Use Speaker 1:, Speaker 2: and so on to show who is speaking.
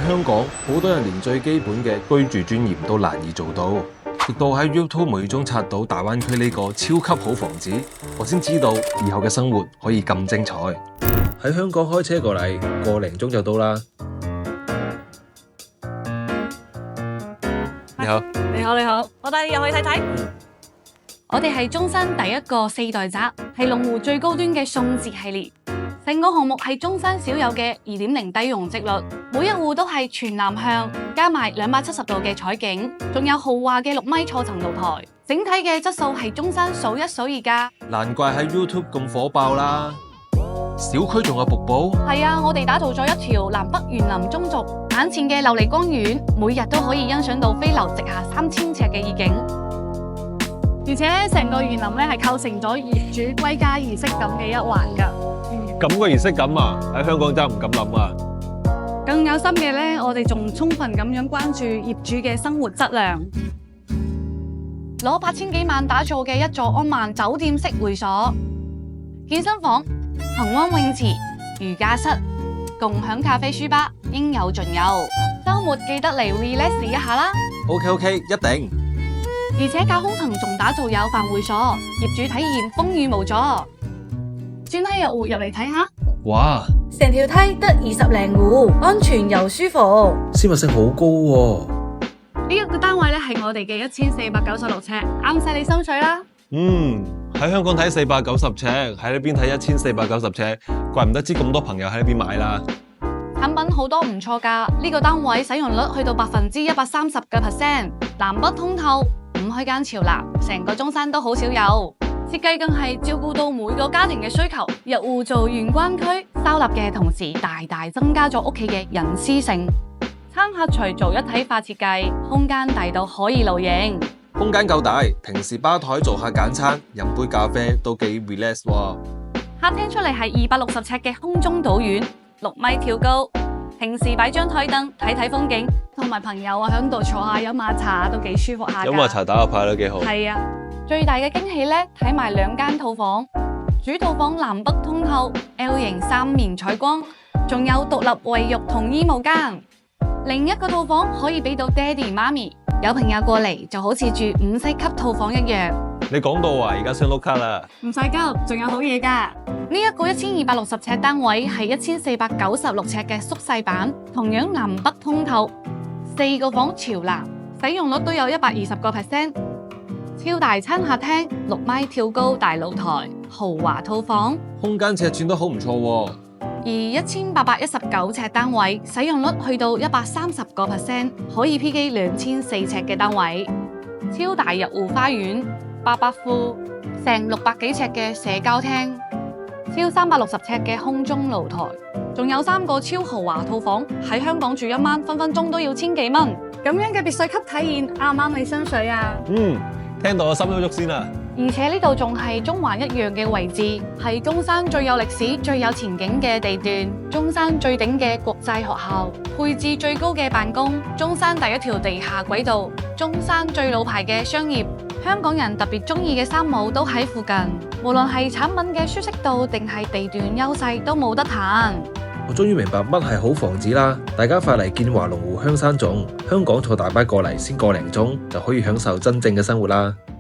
Speaker 1: 香港，好多人連最基本嘅居住尊嚴都難以做到。直到喺 YouTube 無意中刷到大灣區呢個超級好房子，我先知道以後嘅生活可以咁精彩。喺香港開車過嚟，個零鐘就到啦。你好，
Speaker 2: 你好，我帶你入去睇睇。我哋係中山第一個4代宅，係龍湖最高端嘅送節系列。成個項目係中山少有嘅 2.0 低容積率，每一戶都係全南向，加埋270度嘅採景，仲有豪華嘅6米錯層露台，整體嘅質素係中山數一數二㗎。
Speaker 1: 難怪喺 YouTube 咁火爆啦！小區仲有瀑布？
Speaker 2: 係啊，我哋打造咗一條南北園林中軸，眼前嘅琉璃光園，每日都可以欣賞到飛流直下3000尺嘅意境。而且咧，成個園林咧係構成咗業主歸家儀式感嘅一環㗎。
Speaker 1: 咁個儀式感啊，喺香港真係唔敢諗啊！
Speaker 2: 更有心嘅咧，我哋仲充分咁樣關注業主嘅生活質量，攞8000幾萬打造嘅一座安縵酒店式會所，健身房、恆溫泳池、瑜伽室、共享咖啡書吧，應有盡有。週末記得嚟 relax 一下啦。
Speaker 1: OK， 一定。
Speaker 2: 而且架空層仲打造有飯會所，業主體驗風雨無阻。轉梯入戶入嚟睇下，
Speaker 1: 哇！
Speaker 2: 成條梯得20零戶，安全又舒服，
Speaker 1: 私密性好高喎。
Speaker 2: 呢一個單位咧係我哋嘅1496尺，啱晒你心水啦。
Speaker 1: 喺香港睇490尺，喺呢邊睇1490尺，怪唔得知咁多朋友喺呢邊買啦。
Speaker 2: 產品好多唔錯㗎，呢個單位使用率去到130%，南北通透，5開間朝南，成個中山都好少有。設計更係照顧到每個家庭嘅需求，入戶做玄關區，收納嘅同時大大增加咗屋企嘅隱私性。餐客廚做一體化設計，空間大到可以露營，
Speaker 1: 空間夠大，平時吧台做下簡餐，飲杯咖啡都幾 relax 喎。
Speaker 2: 客廳出嚟係260尺嘅空中島院，6米挑高，平時擺張台凳睇睇風景，同埋朋友喺度坐下飲下茶都幾舒服下。
Speaker 1: 飲下茶打下牌都幾好。
Speaker 2: 係啊。最大嘅驚喜咧，睇埋2間套房，主套房南北通透 ，L 型3面採光，仲有獨立衛浴同衣帽間。另一個套房可以俾到爹哋媽咪，有朋友過嚟就好似住5星級套房一樣。
Speaker 1: 你講到話而家想碌卡啦，
Speaker 2: 唔使急，仲有好嘢㗎。呢一個1260尺單位係1496尺嘅縮細版，同樣南北通透，4個房朝南，使用率都有120%。超大餐客廳，6米跳高大露台，豪華套房，
Speaker 1: 空間尺寸都好唔錯喎。
Speaker 2: 而1819尺單位使用率去到130%，可以 P 機2004尺嘅單位，超大入戶花園，800戶，成600幾尺嘅社交廳，超360尺嘅空中露台，仲有3個超豪華套房，喺香港住一晚分分鐘都要1000幾蚊，咁樣嘅別墅級體驗啱唔啱你心水啊？
Speaker 1: 聽到我心都喐先啦！
Speaker 2: 而且呢度仲係中環一樣嘅位置，係中山最有歷史、最有前景嘅地段，中山最頂嘅國際學校，配置最高嘅辦公，中山第一條地下軌道，中山最老牌嘅商業，香港人特別中意嘅三冇都喺附近，無論係產品嘅舒適度定係地段優勢都冇得彈。
Speaker 1: 我終於明白乜係好房子啦！大家快嚟建華龍湖香山總，香港坐大巴過嚟先個零鐘就可以享受真正嘅生活啦〜